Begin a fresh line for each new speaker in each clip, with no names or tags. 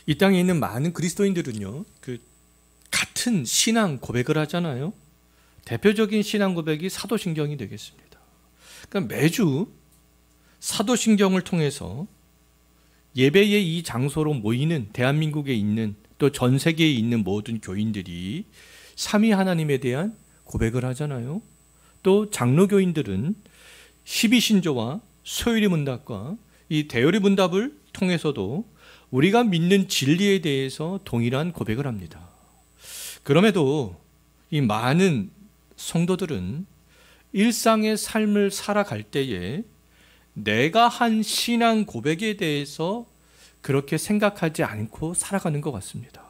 이 땅에 있는 많은 그리스도인들은요, 같은 신앙 고백을 하잖아요. 대표적인 신앙 고백이 사도신경이 되겠습니다. 그러니까 매주 사도신경을 통해서 예배의 이 장소로 모이는 대한민국에 있는 또 전 세계에 있는 모든 교인들이 삼위 하나님에 대한 고백을 하잖아요. 또 장로교인들은 12신조와 소유리 문답과 이 대요리 문답을 통해서도 우리가 믿는 진리에 대해서 동일한 고백을 합니다. 그럼에도 이 많은 성도들은 일상의 삶을 살아갈 때에 내가 한 신앙 고백에 대해서 그렇게 생각하지 않고 살아가는 것 같습니다.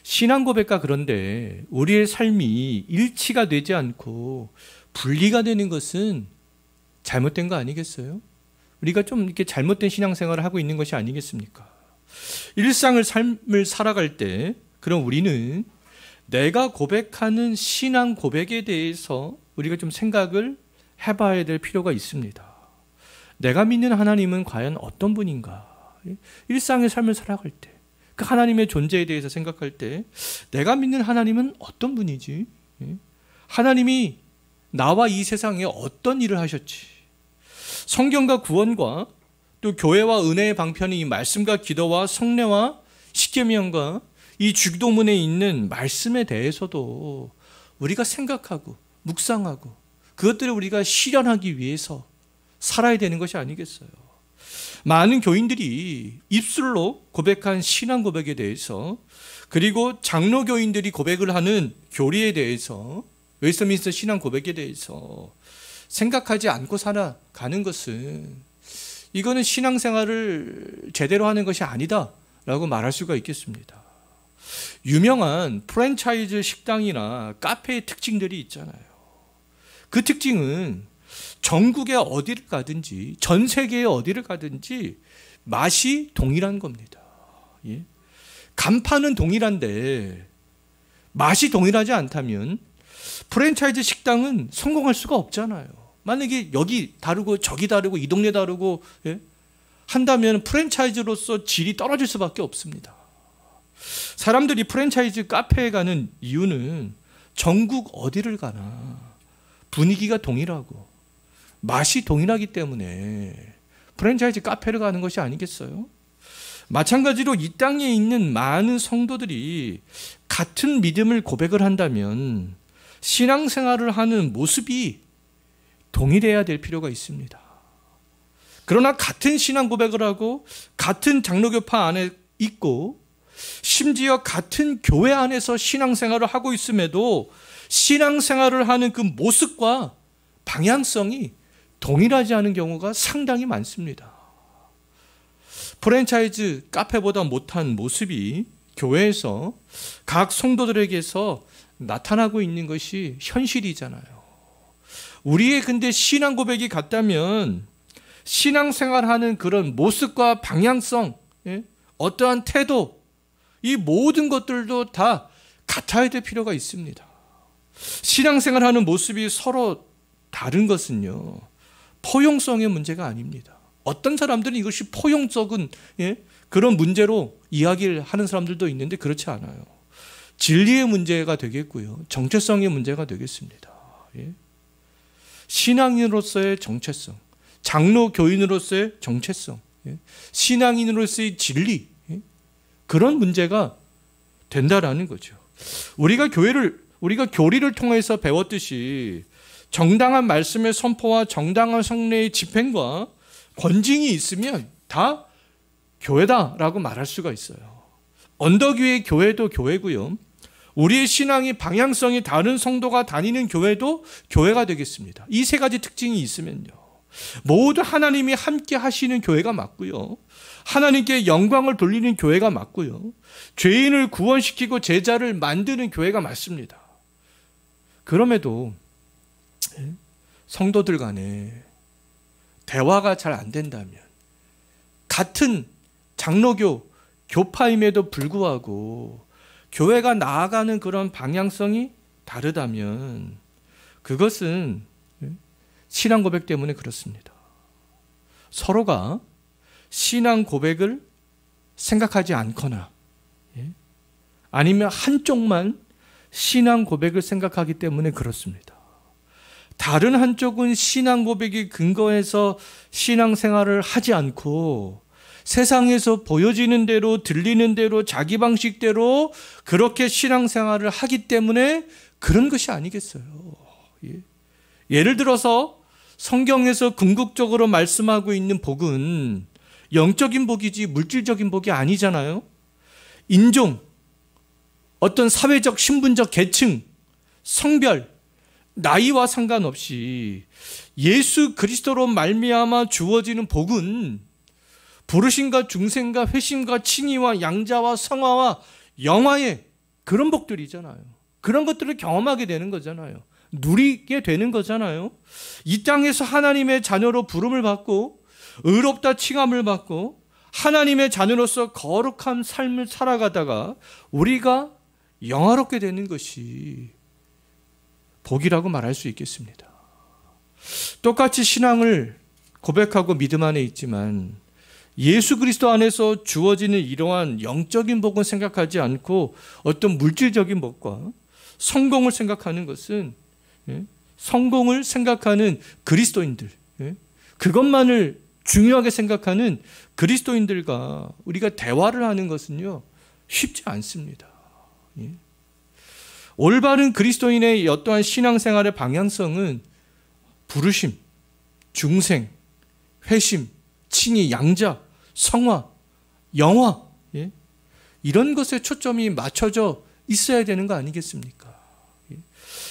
신앙 고백과 그런데 우리의 삶이 일치가 되지 않고 분리가 되는 것은 잘못된 거 아니겠어요? 우리가 좀 이렇게 잘못된 신앙생활을 하고 있는 것이 아니겠습니까? 삶을 살아갈 때 그럼 우리는 내가 고백하는 신앙 고백에 대해서 우리가 좀 생각을 해봐야 될 필요가 있습니다. 내가 믿는 하나님은 과연 어떤 분인가? 일상의 삶을 살아갈 때, 그 하나님의 존재에 대해서 생각할 때 내가 믿는 하나님은 어떤 분이지? 하나님이 나와 이 세상에 어떤 일을 하셨지? 성경과 구원과 또 교회와 은혜의 방편이 이 말씀과 기도와 성례와 십계명과 이 주기도문에 있는 말씀에 대해서도 우리가 생각하고 묵상하고 그것들을 우리가 실현하기 위해서 살아야 되는 것이 아니겠어요? 많은 교인들이 입술로 고백한 신앙 고백에 대해서 그리고 장로교인들이 고백을 하는 교리에 대해서 웨스트민스터 신앙 고백에 대해서 생각하지 않고 살아가는 것은 이거는 신앙생활을 제대로 하는 것이 아니다라고 말할 수가 있겠습니다. 유명한 프랜차이즈 식당이나 카페의 특징들이 있잖아요. 그 특징은 전국에 어디를 가든지 전 세계에 어디를 가든지 맛이 동일한 겁니다. 예? 간판은 동일한데 맛이 동일하지 않다면 프랜차이즈 식당은 성공할 수가 없잖아요. 만약에 여기 다르고 저기 다르고 이 동네 다르고 한다면 프랜차이즈로서 질이 떨어질 수밖에 없습니다. 사람들이 프랜차이즈 카페에 가는 이유는 전국 어디를 가나 분위기가 동일하고 맛이 동일하기 때문에 프랜차이즈 카페를 가는 것이 아니겠어요? 마찬가지로 이 땅에 있는 많은 성도들이 같은 믿음을 고백을 한다면 신앙생활을 하는 모습이 동일해야 될 필요가 있습니다. 그러나 같은 신앙 고백을 하고 같은 장로교파 안에 있고 심지어 같은 교회 안에서 신앙생활을 하고 있음에도 신앙생활을 하는 그 모습과 방향성이 동일하지 않은 경우가 상당히 많습니다. 프랜차이즈 카페보다 못한 모습이 교회에서 각 성도들에게서 나타나고 있는 것이 현실이잖아요. 우리의 근데 신앙 고백이 같다면 신앙생활하는 그런 모습과 방향성, 어떠한 태도, 이 모든 것들도 다 같아야 될 필요가 있습니다. 신앙생활하는 모습이 서로 다른 것은요, 포용성의 문제가 아닙니다. 어떤 사람들은 이것이 포용적인 그런 문제로 이야기를 하는 사람들도 있는데 그렇지 않아요. 진리의 문제가 되겠고요. 정체성의 문제가 되겠습니다. 신앙인으로서의 정체성, 장로 교인으로서의 정체성, 신앙인으로서의 진리, 그런 문제가 된다라는 거죠. 우리가 교리를 통해서 배웠듯이 정당한 말씀의 선포와 정당한 성례의 집행과 권징이 있으면 다 교회다라고 말할 수가 있어요. 언덕 위의 교회도 교회고요. 우리의 신앙이 방향성이 다른 성도가 다니는 교회도 교회가 되겠습니다. 이 세 가지 특징이 있으면요, 모두 하나님이 함께 하시는 교회가 맞고요, 하나님께 영광을 돌리는 교회가 맞고요, 죄인을 구원시키고 제자를 만드는 교회가 맞습니다. 그럼에도 성도들 간에 대화가 잘 안 된다면, 같은 장로교 교파임에도 불구하고 교회가 나아가는 그런 방향성이 다르다면 그것은 신앙 고백 때문에 그렇습니다. 서로가 신앙 고백을 생각하지 않거나, 아니면 한쪽만 신앙 고백을 생각하기 때문에 그렇습니다. 다른 한쪽은 신앙 고백이 근거해서 신앙생활을 하지 않고 세상에서 보여지는 대로, 들리는 대로, 자기 방식대로 그렇게 신앙생활을 하기 때문에 그런 것이 아니겠어요. 예를 들어서 성경에서 궁극적으로 말씀하고 있는 복은 영적인 복이지 물질적인 복이 아니잖아요. 인종, 어떤 사회적 신분적 계층, 성별, 나이와 상관없이 예수 그리스도로 말미암아 주어지는 복은 부르심과 중생과 회심과 칭의와 양자와 성화와 영화의 그런 복들이잖아요. 그런 것들을 경험하게 되는 거잖아요. 누리게 되는 거잖아요. 이 땅에서 하나님의 자녀로 부름을 받고 의롭다 칭함을 받고 하나님의 자녀로서 거룩한 삶을 살아가다가 우리가 영화롭게 되는 것이 복이라고 말할 수 있겠습니다. 똑같이 신앙을 고백하고 믿음 안에 있지만 예수 그리스도 안에서 주어지는 이러한 영적인 복은 생각하지 않고 어떤 물질적인 복과 성공을 생각하는 것은, 성공을 생각하는 그리스도인들, 그것만을 중요하게 생각하는 그리스도인들과 우리가 대화를 하는 것은요, 쉽지 않습니다. 올바른 그리스도인의 어떠한 신앙생활의 방향성은 부르심, 중생, 회심, 칭의, 양자, 성화, 영화, 이런 것에 초점이 맞춰져 있어야 되는 거 아니겠습니까?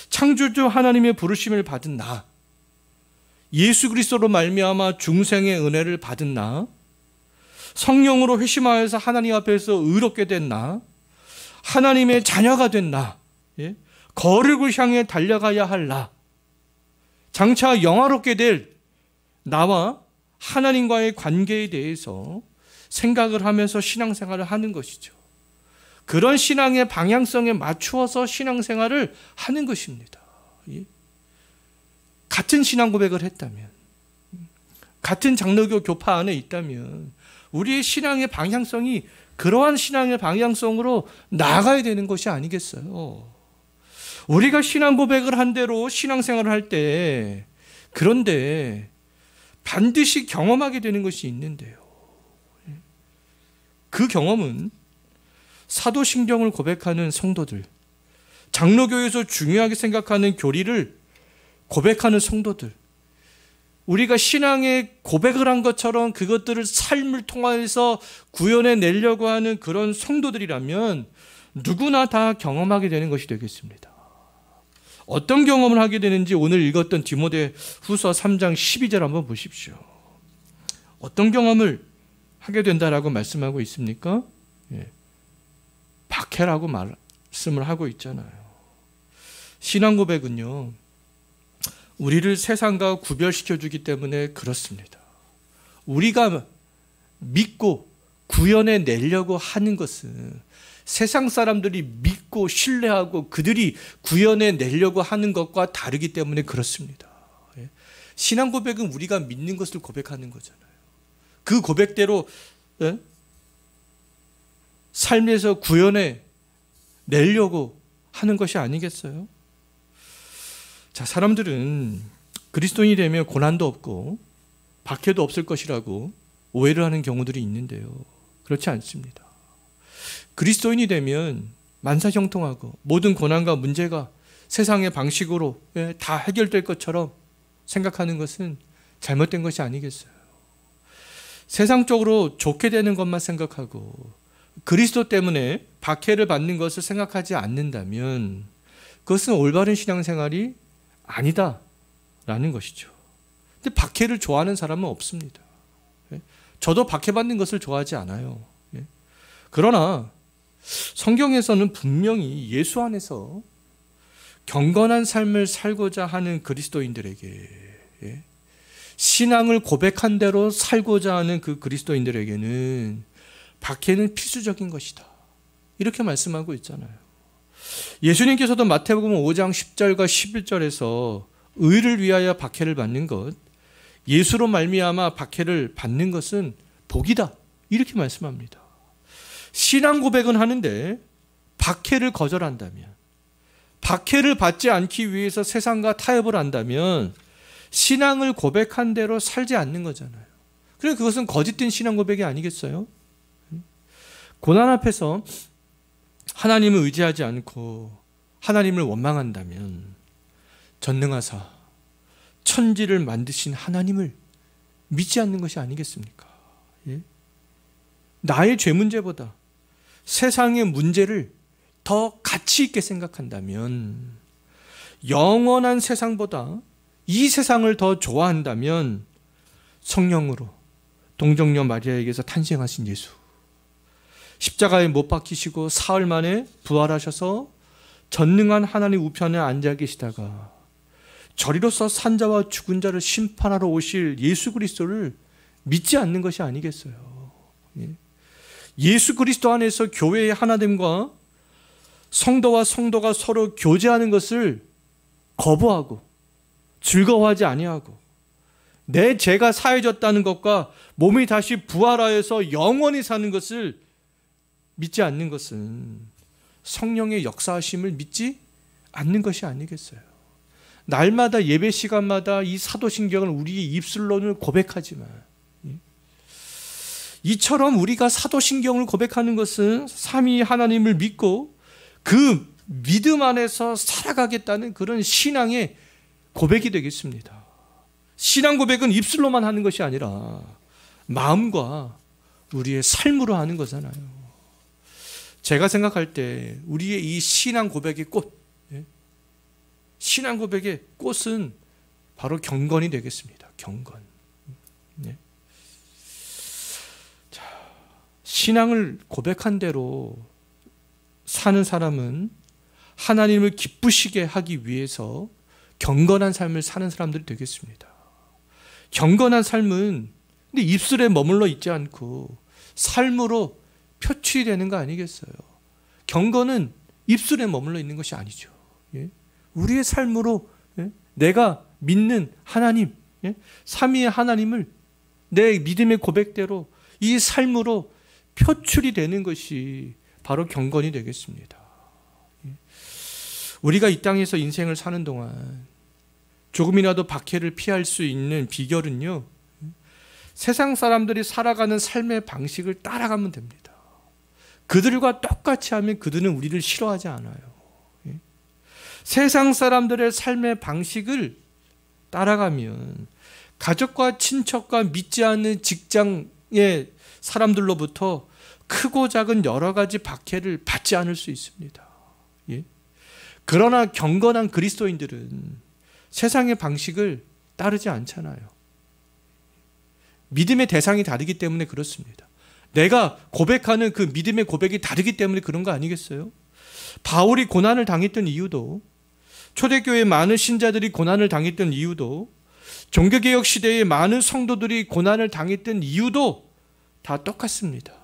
창조주 하나님의 부르심을 받은 나, 예수 그리스도로 말미암아 중생의 은혜를 받은 나, 성령으로 회심하여서 하나님 앞에서 의롭게 된 나, 하나님의 자녀가 된 나, 거룩을 향해 달려가야 할 나, 장차 영화롭게 될 나와 하나님과의 관계에 대해서 생각을 하면서 신앙생활을 하는 것이죠. 그런 신앙의 방향성에 맞추어서 신앙생활을 하는 것입니다. 같은 신앙 고백을 했다면, 같은 장로교 교파 안에 있다면 우리의 신앙의 방향성이 그러한 신앙의 방향성으로 나아가야 되는 것이 아니겠어요? 우리가 신앙 고백을 한 대로 신앙생활을 할 때, 그런데 반드시 경험하게 되는 것이 있는데요. 그 경험은 사도신경을 고백하는 성도들, 장로교에서 중요하게 생각하는 교리를 고백하는 성도들, 우리가 신앙의 고백을 한 것처럼 그것들을 삶을 통해서 구현해 내려고 하는 그런 성도들이라면 누구나 다 경험하게 되는 것이 되겠습니다. 어떤 경험을 하게 되는지 오늘 읽었던 디모데후서 3장 12절 한번 보십시오. 어떤 경험을 하게 된다라고 말씀하고 있습니까? 박해라고 말씀을 하고 있잖아요. 신앙 고백은요, 우리를 세상과 구별시켜 주기 때문에 그렇습니다. 우리가 믿고 구현해 내려고 하는 것은 세상 사람들이 믿고 신뢰하고 그들이 구현해 내려고 하는 것과 다르기 때문에 그렇습니다. 신앙 고백은 우리가 믿는 것을 고백하는 거잖아요. 그 고백대로 삶에서 구현해 내려고 하는 것이 아니겠어요? 자, 사람들은 그리스도인이 되면 고난도 없고 박해도 없을 것이라고 오해를 하는 경우들이 있는데요. 그렇지 않습니다. 그리스도인이 되면 만사형통하고 모든 고난과 문제가 세상의 방식으로 다 해결될 것처럼 생각하는 것은 잘못된 것이 아니겠어요? 세상적으로 좋게 되는 것만 생각하고 그리스도 때문에 박해를 받는 것을 생각하지 않는다면 그것은 올바른 신앙생활이 아니다라는 것이죠. 근데 박해를 좋아하는 사람은 없습니다. 저도 박해받는 것을 좋아하지 않아요. 그러나 성경에서는 분명히 예수 안에서 경건한 삶을 살고자 하는 그리스도인들에게, 신앙을 고백한 대로 살고자 하는 그 그리스도인들에게는 박해는 필수적인 것이다, 이렇게 말씀하고 있잖아요. 예수님께서도 마태복음 5장 10절과 11절에서 의를 위하여 박해를 받는 것, 예수로 말미암아 박해를 받는 것은 복이다, 이렇게 말씀합니다. 신앙 고백은 하는데 박해를 거절한다면, 박해를 받지 않기 위해서 세상과 타협을 한다면 신앙을 고백한 대로 살지 않는 거잖아요. 그래서 그것은 거짓된 신앙 고백이 아니겠어요? 고난 앞에서 하나님을 의지하지 않고 하나님을 원망한다면 전능하사 천지를 만드신 하나님을 믿지 않는 것이 아니겠습니까? 예? 나의 죄 문제보다 세상의 문제를 더 가치 있게 생각한다면, 영원한 세상보다 이 세상을 더 좋아한다면 성령으로 동정녀 마리아에게서 탄생하신 예수, 십자가에 못 박히시고 사흘 만에 부활하셔서 전능한 하나님 우편에 앉아 계시다가 저리로서 산자와 죽은 자를 심판하러 오실 예수 그리스도를 믿지 않는 것이 아니겠어요? 예수 그리스도 안에서 교회의 하나됨과 성도와 성도가 서로 교제하는 것을 거부하고 즐거워하지 아니하고 내 죄가 사해졌다는 것과 몸이 다시 부활하여서 영원히 사는 것을 믿지 않는 것은 성령의 역사하심을 믿지 않는 것이 아니겠어요? 날마다 예배 시간마다 이 사도신경을 우리의 입술로는 고백하지만, 이처럼 우리가 사도신경을 고백하는 것은 삼위 하나님을 믿고 그 믿음 안에서 살아가겠다는 그런 신앙의 고백이 되겠습니다. 신앙 고백은 입술로만 하는 것이 아니라 마음과 우리의 삶으로 하는 거잖아요. 제가 생각할 때 우리의 이 신앙 고백의 꽃, 신앙 고백의 꽃은 바로 경건이 되겠습니다. 경건. 자, 신앙을 고백한 대로 사는 사람은 하나님을 기쁘시게 하기 위해서 경건한 삶을 사는 사람들이 되겠습니다. 경건한 삶은 근데 입술에 머물러 있지 않고 삶으로 표출이 되는 거 아니겠어요? 경건은 입술에 머물러 있는 것이 아니죠. 우리의 삶으로 내가 믿는 하나님, 삼위의 하나님을 내 믿음의 고백대로 이 삶으로 표출이 되는 것이 바로 경건이 되겠습니다. 우리가 이 땅에서 인생을 사는 동안 조금이라도 박해를 피할 수 있는 비결은요, 세상 사람들이 살아가는 삶의 방식을 따라가면 됩니다. 그들과 똑같이 하면 그들은 우리를 싫어하지 않아요. 세상 사람들의 삶의 방식을 따라가면 가족과 친척과 믿지 않는 직장의 사람들로부터 크고 작은 여러 가지 박해를 받지 않을 수 있습니다. 그러나 경건한 그리스도인들은 세상의 방식을 따르지 않잖아요. 믿음의 대상이 다르기 때문에 그렇습니다. 내가 고백하는 그 믿음의 고백이 다르기 때문에 그런 거 아니겠어요? 바울이 고난을 당했던 이유도, 초대교회 많은 신자들이 고난을 당했던 이유도, 종교개혁 시대에 많은 성도들이 고난을 당했던 이유도 다 똑같습니다.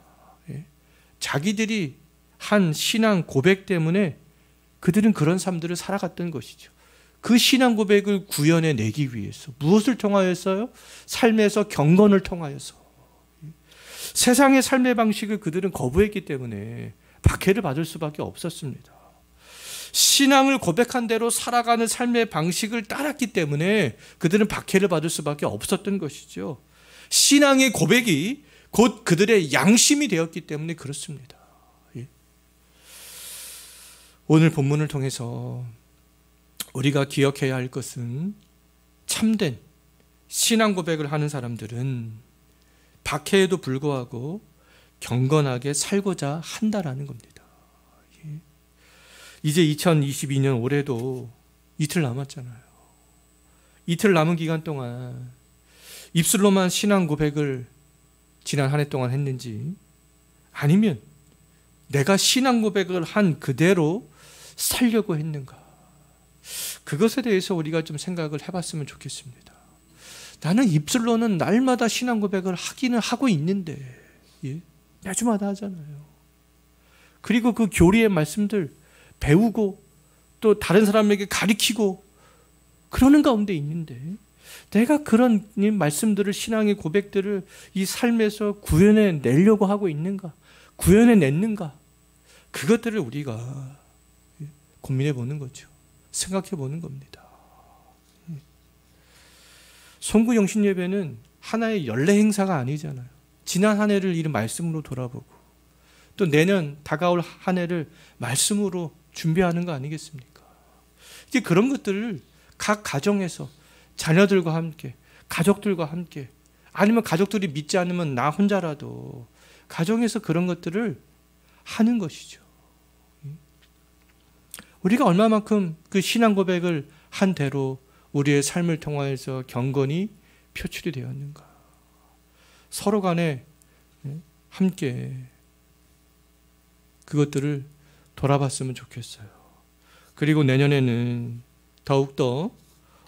자기들이 한 신앙 고백 때문에 그들은 그런 삶들을 살아갔던 것이죠. 그 신앙 고백을 구현해 내기 위해서 무엇을 통하여서요? 삶에서 경건을 통하여서. 세상의 삶의 방식을 그들은 거부했기 때문에 박해를 받을 수밖에 없었습니다. 신앙을 고백한 대로 살아가는 삶의 방식을 따랐기 때문에 그들은 박해를 받을 수밖에 없었던 것이죠. 신앙의 고백이 곧 그들의 양심이 되었기 때문에 그렇습니다. 오늘 본문을 통해서 우리가 기억해야 할 것은, 참된 신앙 고백을 하는 사람들은 박해에도 불구하고 경건하게 살고자 한다라는 겁니다. 이제 2022년 올해도 이틀 남았잖아요. 이틀 남은 기간 동안 입술로만 신앙 고백을 지난 한 해 동안 했는지, 아니면 내가 신앙 고백을 한 그대로 살려고 했는가, 그것에 대해서 우리가 좀 생각을 해봤으면 좋겠습니다. 나는 입술로는 날마다 신앙 고백을 하기는 하고 있는데, 매주마다 하잖아요. 그리고 그 교리의 말씀들 배우고 또 다른 사람에게 가르치고 그러는 가운데 있는데, 내가 그런 말씀들을, 신앙의 고백들을 이 삶에서 구현해 내려고 하고 있는가? 구현해 냈는가? 그것들을 우리가 고민해 보는 거죠. 생각해 보는 겁니다. 송구 영신 예배는 하나의 연례 행사가 아니잖아요. 지난 한 해를 이 말씀으로 돌아보고 또 내년 다가올 한 해를 말씀으로 준비하는 거 아니겠습니까? 이제 그런 것들을 각 가정에서 자녀들과 함께, 가족들과 함께, 아니면 가족들이 믿지 않으면 나 혼자라도 가정에서 그런 것들을 하는 것이죠. 우리가 얼마만큼 그 신앙 고백을 한 대로 우리의 삶을 통하여서 경건히 표출이 되었는가. 서로 간에 함께 그것들을 돌아봤으면 좋겠어요. 그리고 내년에는 더욱더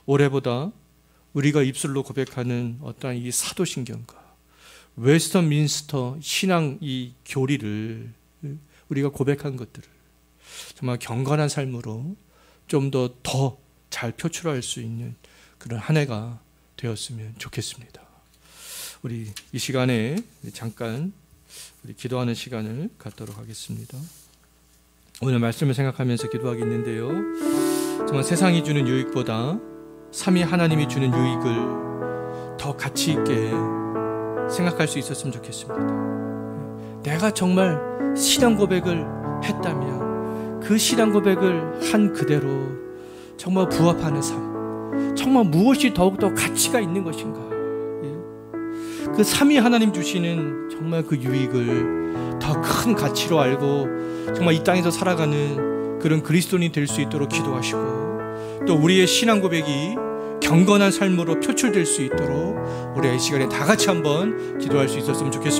올해보다 우리가 입술로 고백하는 어떠한 이 사도신경과 웨스터민스터 신앙 이 교리를 우리가 고백한 것들을 정말 경건한 삶으로 좀 더 잘 표출할 수 있는 그런 한 해가 되었으면 좋겠습니다. 우리 이 시간에 잠깐 우리 기도하는 시간을 갖도록 하겠습니다. 오늘 말씀을 생각하면서 기도하겠는데요. 정말 세상이 주는 유익보다 삼위 하나님이 주는 유익을 더 가치 있게 생각할 수 있었으면 좋겠습니다. 내가 정말 신앙 고백을 했다면 그 신앙 고백을 한 그대로 정말 부합하는 삶, 정말 무엇이 더욱더 가치가 있는 것인가. 그 삼위 하나님 주시는 정말 그 유익을 더 큰 가치로 알고 정말 이 땅에서 살아가는 그런 그리스도인이 될 수 있도록 기도하시고, 또 우리의 신앙 고백이 경건한 삶으로 표출될 수 있도록 우리 이 시간에 다 같이 한번 기도할 수 있었으면 좋겠습니다.